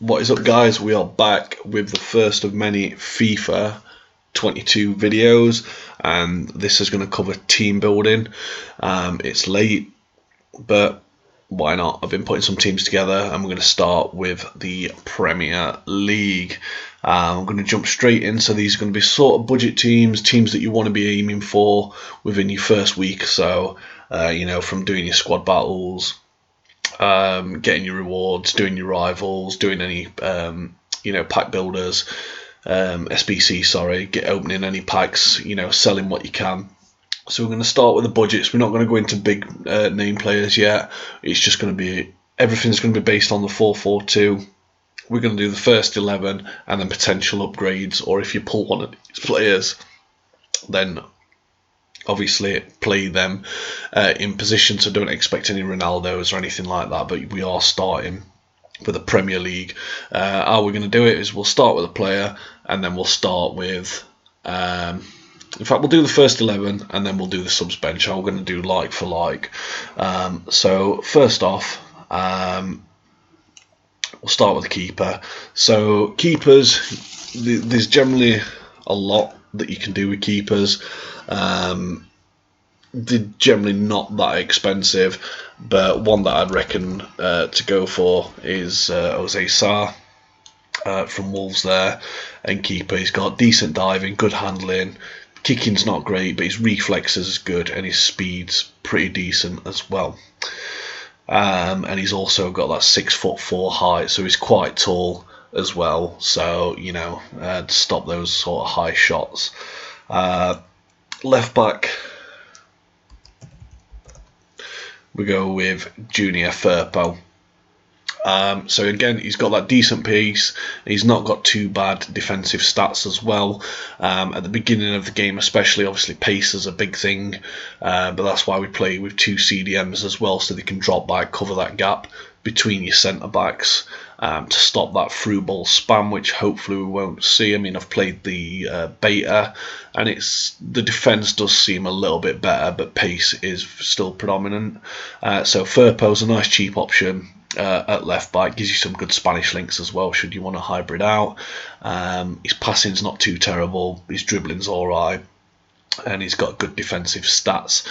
What is up, guys? We are back with the first of many FIFA 22 videos, and this is going to cover team building. It's late, but why not? I've been putting some teams together, and we're going to start with the Premier League. I'm going to jump straight in. So these are going to be sort of budget teams that you want to be aiming for within your first week. So from doing your squad battles, getting your rewards, doing your rivals, doing any pack builders, SBC, opening any packs, selling what you can. So we're going to start with the budgets. We're not going to go into big name players yet. It's just going to be, everything's going to be based on the 4-4-2. We're going to do the first 11 and then potential upgrades, or if you pull one of these players, then obviously play them in position, so don't expect any Ronaldos or anything like that, but we are starting with the Premier League. How we're going to do it is we'll start with a player, and then we'll start with in fact we'll do the first 11 and then we'll do the subs bench. I'm going to do like for like. So first off, we'll start with the keeper. So keepers, there's generally a lot that you can do with keepers. They're generally not that expensive, but one that I'd reckon to go for is Jose Sarr from Wolves there. And keeper, he's got decent diving, good handling, kicking's not great, but his reflexes is good, and his speed's pretty decent as well. And he's also got that 6'4" height, so he's quite tall as well, so to stop those sort of high shots. Left back, we go with Junior Firpo. So again, he's got that decent pace. He's not got too bad defensive stats as well. At the beginning of the game especially, obviously pace is a big thing, but that's why we play with 2 CDMs as well, so they can drop back, cover that gap between your centre backs, to stop that through ball spam, which hopefully we won't see. I mean, I've played the beta, and the defence does seem a little bit better, but pace is still predominant. So Firpo's a nice cheap option at left back. Gives you some good Spanish links as well, should you want to hybrid out. His passing's not too terrible, his dribbling's alright, and he's got good defensive stats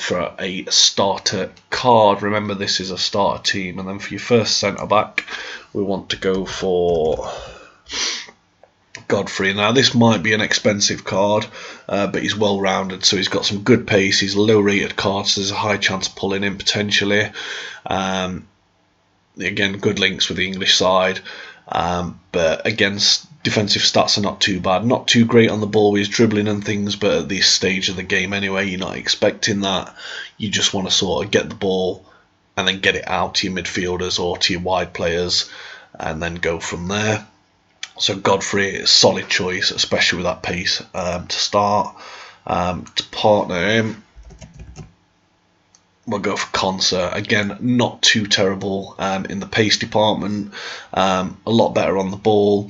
for a starter card. Remember, this is a starter team. And then for your first centre back, we want to go for Godfrey. Now this might be an expensive card, but he's well rounded, so he's got some good pace. He's a low rated card, so there's a high chance of pulling him potentially. Again, good links with the English side, but against defensive stats are not too bad. Not too great on the ball with his dribbling and things, but at this stage of the game anyway, you're not expecting that. You just want to sort of get the ball and then get it out to your midfielders or to your wide players, and then go from there. So Godfrey is a solid choice, especially with that pace to start. To partner him, we'll go for Concert. Again, not too terrible in the pace department, a lot better on the ball.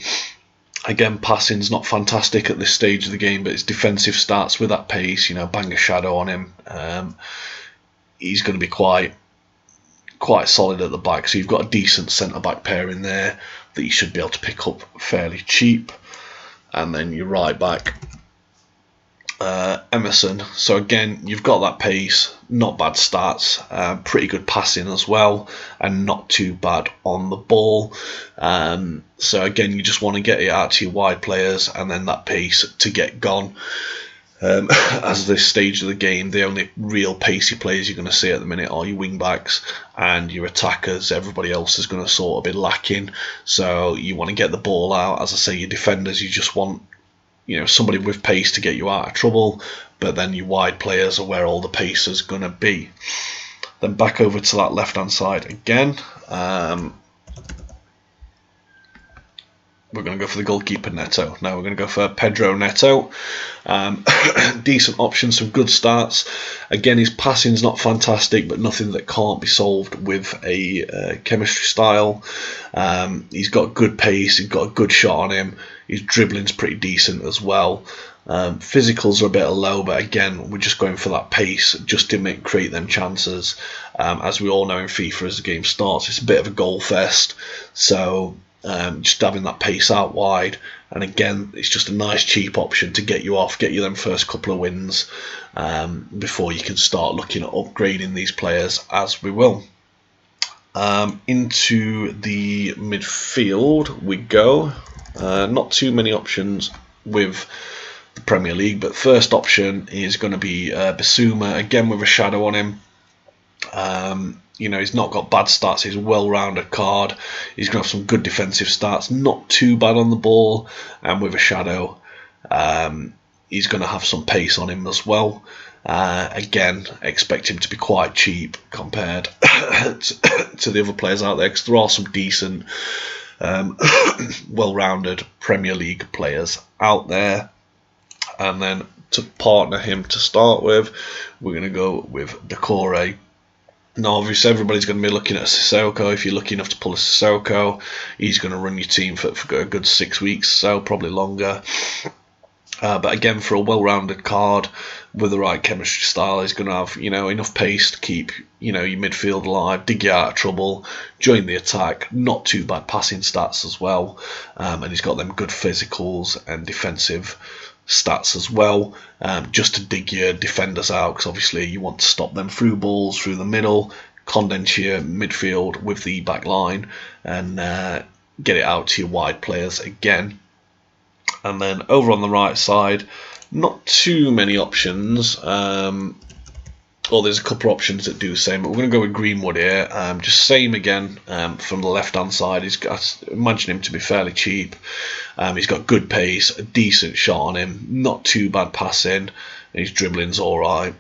Again, passing's not fantastic at this stage of the game, but his defensive stats with that pace, bang a shadow on him, he's going to be quite solid at the back. So you've got a decent centre-back pair in there that you should be able to pick up fairly cheap. And then your right back, Emerson. So again, you've got that pace, not bad stats, pretty good passing as well, and not too bad on the ball. So again, you just want to get it out to your wide players, and then that pace to get gone. As this stage of the game, the only real pacey players you're going to see at the minute are your wing backs and your attackers. Everybody else is going to sort of be lacking, so you want to get the ball out. As I say, your defenders, you just want somebody with pace to get you out of trouble, but then your wide players are where all the pace is going to be. Then back over to that left hand side again. We're going to go for the goalkeeper Neto. Now we're going to go for Pedro Neto. Decent option, some good starts. Again, his passing's not fantastic, but nothing that can't be solved with a chemistry style. He's got good pace, he's got a good shot on him. His dribbling's pretty decent as well. Physicals are a bit low, but again, we're just going for that pace just to create them chances. As we all know in FIFA, as the game starts, it's a bit of a goal fest. So just having that pace out wide. And again, it's just a nice cheap option to get you off, get you them first couple of wins before you can start looking at upgrading these players, as we will. Into the midfield we go. Not too many options with the Premier League, but first option is going to be Bissouma, again with a shadow on him. He's not got bad stats. He's a well-rounded card. He's going to have some good defensive stats. Not too bad on the ball, and with a shadow, he's going to have some pace on him as well. Again, expect him to be quite cheap compared to the other players out there, because there are some decent, well-rounded Premier League players out there. And then to partner him to start with, we're going to go with Decore. Now, obviously, everybody's going to be looking at Sissoko. If you're lucky enough to pull a Sissoko, he's going to run your team for a good 6 weeks, so probably longer. But again, for a well-rounded card with the right chemistry style, he's going to have enough pace to keep your midfield alive, dig you out of trouble, join the attack. Not too bad passing stats as well, and he's got them good physicals and defensive stats as well, just to dig your defenders out, because obviously you want to stop them through balls through the middle, condense your midfield with the back line, and get it out to your wide players again. And then over on the right side, not too many options. There's a couple of options that do the same, but we're going to go with Greenwood here. Just same again from the left-hand side. Imagine him to be fairly cheap. He's got good pace, a decent shot on him, not too bad passing, and his dribbling's alright.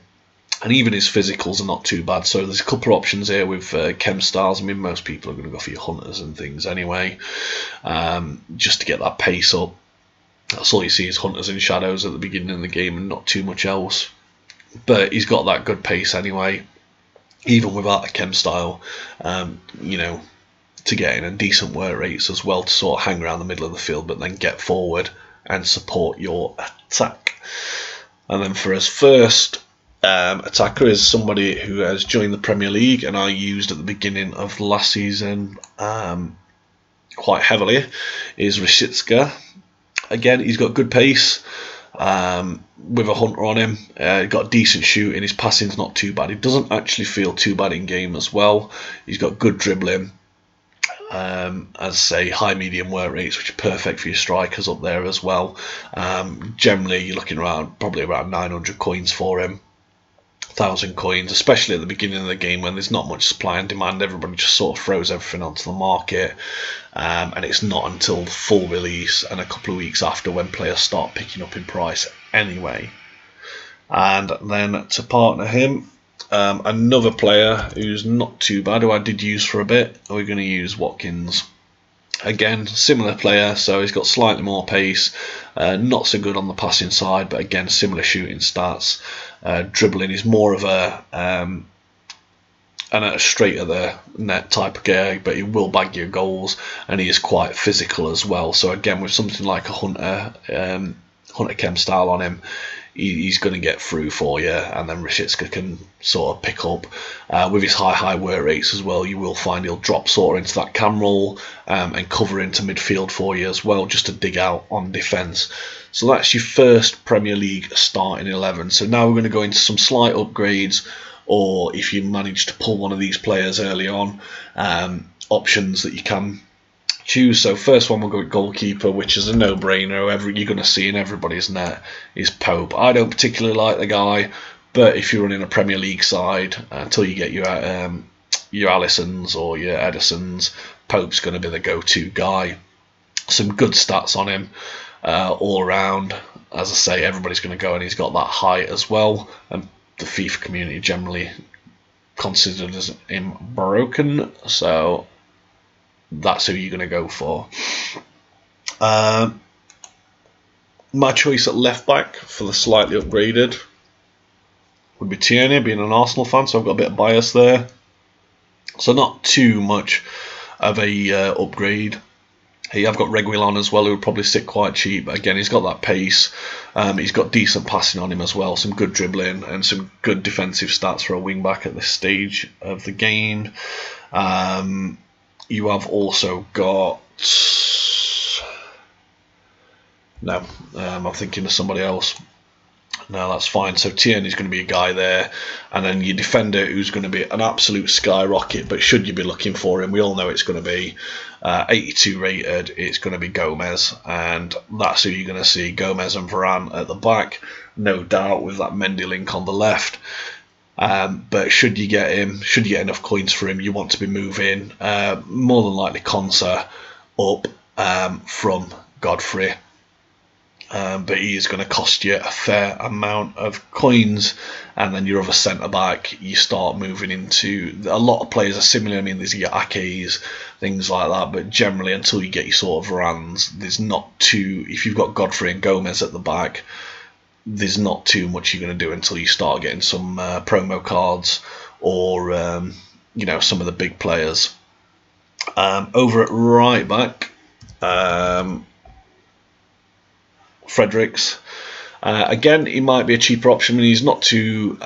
And even his physicals are not too bad. So there's a couple of options here with chem styles. I mean, most people are going to go for your hunters and things anyway, just to get that pace up. That's all you see is hunters and shadows at the beginning of the game and not too much else. But he's got that good pace anyway, even without the chem style, to get in a decent work rates as well, to sort of hang around the middle of the field but then get forward and support your attack. And then for his first attacker is somebody who has joined the Premier League and I used at the beginning of last season quite heavily, is Rashitska. Again, he's got good pace with a hunter on him. He's got decent shooting. His passing's not too bad. He doesn't actually feel too bad in game as well. He's got good dribbling. As I say, high medium work rates, which are perfect for your strikers up there as well. Generally, you're looking around probably around 900 coins for him. 1,000 coins, especially at the beginning of the game when there's not much supply and demand. Everybody just sort of throws everything onto the market, and it's not until full release and a couple of weeks after when players start picking up in price anyway. And then to partner him, another player who's not too bad, who I did use for a bit, we're going to use Watkins. Again, similar player, so he's got slightly more pace, not so good on the passing side, but again, similar shooting stats. Dribbling is more of a straight at the net type of guy, but he will bag your goals, and he is quite physical as well. So again, with something like a hunter chem style on him, he's going to get through for you, and then Rashitska can sort of pick up with his high work rates as well. You will find he'll drop sort of into that cam role and cover into midfield for you as well, just to dig out on defence. So that's your first Premier League starting 11. So now we're going to go into some slight upgrades, or if you manage to pull one of these players early on, options that you can choose. So first one, we'll go with goalkeeper, which is a no-brainer. You're going to see in everybody's net is Pope. I don't particularly like the guy, but if you're running a Premier League side, until you get your Allisons or your Edisons, Pope's going to be the go-to guy. Some good stats on him all around. As I say, everybody's going to go, and he's got that height as well. And the FIFA community generally considers him broken, so that's who you're going to go for. My choice at left back for the slightly upgraded would be Tierney, being an Arsenal fan, so I've got a bit of bias there. So not too much of a upgrade. Hey, I've got Reguilon as well, who would probably sit quite cheap. But again, he's got that pace. He's got decent passing on him as well, some good dribbling and some good defensive stats for a wing back at this stage of the game. You have also got No, I'm thinking of somebody else. No, that's fine. So Tierney's going to be a guy there, and then your defender who's going to be an absolute skyrocket. But should you be looking for him, we all know it's going to be 82 rated. It's going to be Gomez, and that's who you're going to see. Gomez and Varane at the back, no doubt, with that Mendy link on the left. But should you get him, should you get enough coins for him, you want to be moving more than likely Konsa up from Godfrey. But he is going to cost you a fair amount of coins, and then your other centre back, you start moving into a lot of players are similar. I mean, there's your Akes, things like that, but generally until you get your sort of Varanes, there's not too. If you've got Godfrey and Gomez at the back, there's not too much you're going to do until you start getting some promo cards or some of the big players. Over at right back. Fredericks. Again, he might be a cheaper option. I mean, he's not too.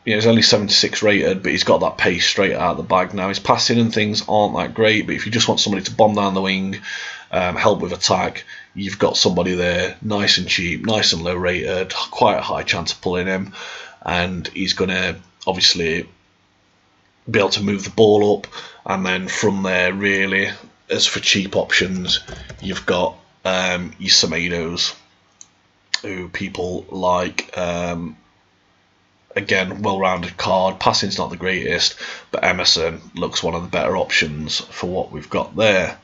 He's only 76 rated, but he's got that pace straight out of the bag now. His passing and things aren't that great, but if you just want somebody to bomb down the wing, help with attack, you've got somebody there, nice and cheap, nice and low rated, quite a high chance of pulling him, and he's going to obviously be able to move the ball up, and then from there, really, as for cheap options, you've got your Semedos, who people like. Again, well-rounded card. Passing's not the greatest, but Emerson looks one of the better options for what we've got there.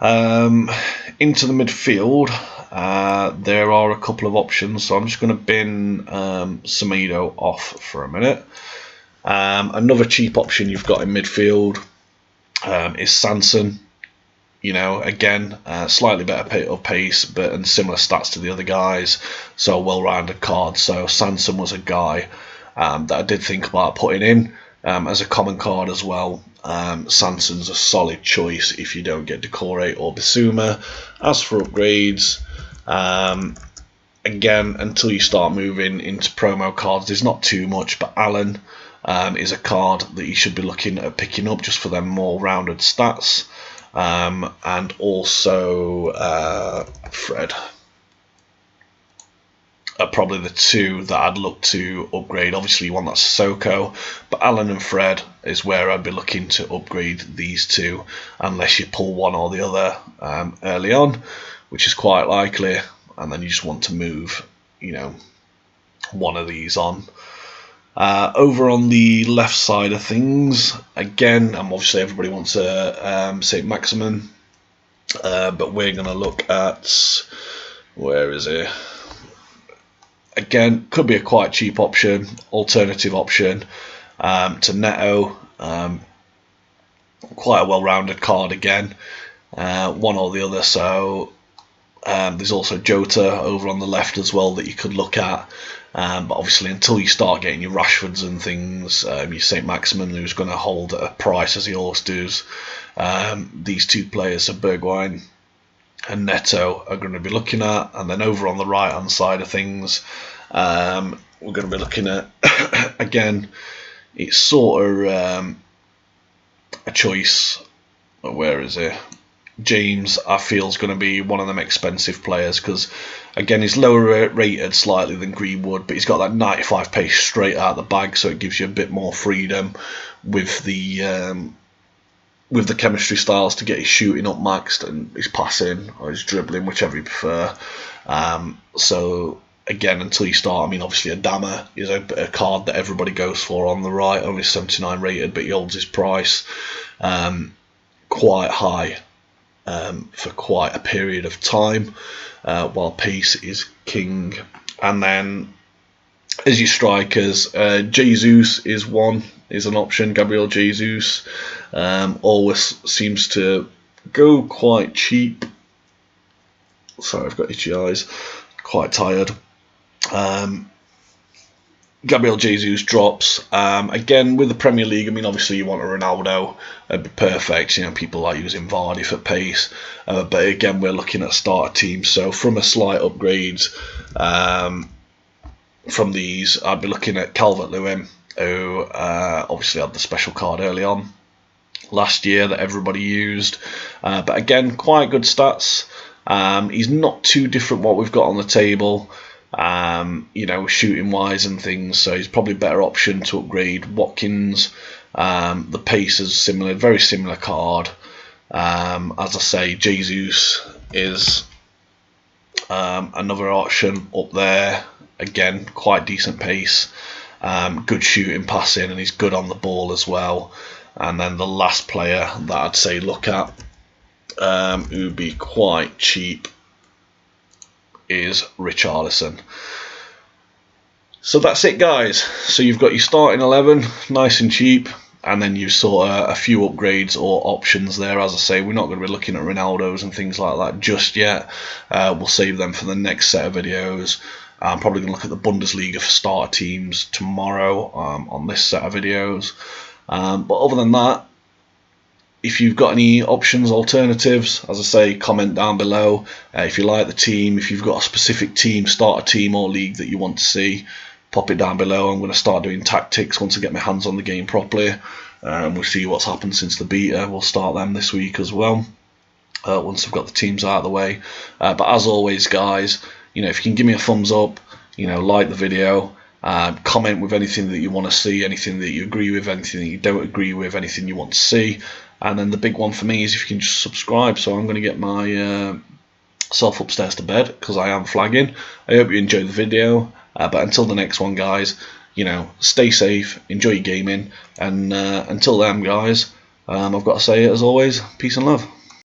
Into the midfield, there are a couple of options, so I'm just going to bin Semedo off for a minute. Another cheap option you've got in midfield is Sanson. Again, slightly better pace, and similar stats to the other guys, so a well-rounded card. So Sanson was a guy that I did think about putting in as a common card as well. Sanson's a solid choice if you don't get Decore or Bissouma. As for upgrades, again, until you start moving into promo cards, there's not too much, but Allen is a card that you should be looking at picking up just for them more rounded stats. And also Fred are probably the two that I'd look to upgrade. Obviously you want that Sissoko, but Allen and Fred is where I'd be looking to upgrade these two, unless you pull one or the other early on, which is quite likely, and then you just want to move one of these on. Over on the left side of things, again, obviously everybody wants a St. Maximin, but we're going to look at, where is it? Again, could be a quite cheap option, alternative option to Neto. Quite a well-rounded card again, one or the other. So there's also Jota over on the left as well that you could look at. But obviously, until you start getting your Rashfords and things, your St. Maximin, who's going to hold at a price as he always does, these two players, so Bergwijn and Neto, are going to be looking at. And then over on the right hand side of things, we're going to be looking at again. It's sort of a choice. Where is it? James, I feel, is going to be one of them expensive players because, again, he's lower rated slightly than Greenwood, but he's got that 95 pace straight out the bag, so it gives you a bit more freedom with the chemistry styles to get his shooting up maxed and his passing or his dribbling, whichever you prefer. So again, until you start, I mean, obviously Adama is a card that everybody goes for on the right, only 79 rated, but he holds his price quite high. For quite a period of time, while pace is king. And then as your strikers, Jesus is an option. Gabriel Jesus always seems to go quite cheap. Sorry, I've got itchy eyes. Quite tired. Gabriel Jesus drops. Again, with the Premier League, I mean, obviously you want a Ronaldo. It'd be perfect. People like using Vardy for pace. But again, we're looking at starter teams. So from a slight upgrade from these, I'd be looking at Calvert-Lewin, who obviously had the special card early on last year that everybody used. But again, quite good stats. He's not too different what we've got on the table, you know, shooting wise and things. So he's probably a better option to upgrade Watkins. The pace is similar, very similar card. As I say, Jesus is another option up there. Again, quite decent pace, good shooting, passing, and he's good on the ball as well. And then the last player that I'd say look at, who would be quite cheap, is Richarlison. So that's it, guys. So you've got your starting 11, nice and cheap, and then you've sort of a few upgrades or options there. As I say, we're not going to be looking at Ronaldo's and things like that just yet. We'll save them for the next set of videos. I'm probably going to look at the Bundesliga for starter teams tomorrow on this set of videos. But other than that, if you've got any options, alternatives, as I say, comment down below. If you like the team, if you've got a specific team, starter team or league that you want to see, pop it down below. I'm going to start doing tactics once I get my hands on the game properly. We'll see what's happened since the beta. We'll start them this week as well, once I've got the teams out of the way. But as always, guys, you know, if you can give me a thumbs up, you know, like the video, comment with anything that you want to see, anything that you agree with, anything that you don't agree with, anything you want to see. And then the big one for me is if you can just subscribe. So I'm going to get my self upstairs to bed because I am flagging. I hope you enjoyed the video. But until the next one, guys, you know, stay safe, enjoy your gaming, and until then, guys, I've got to say it as always, peace and love.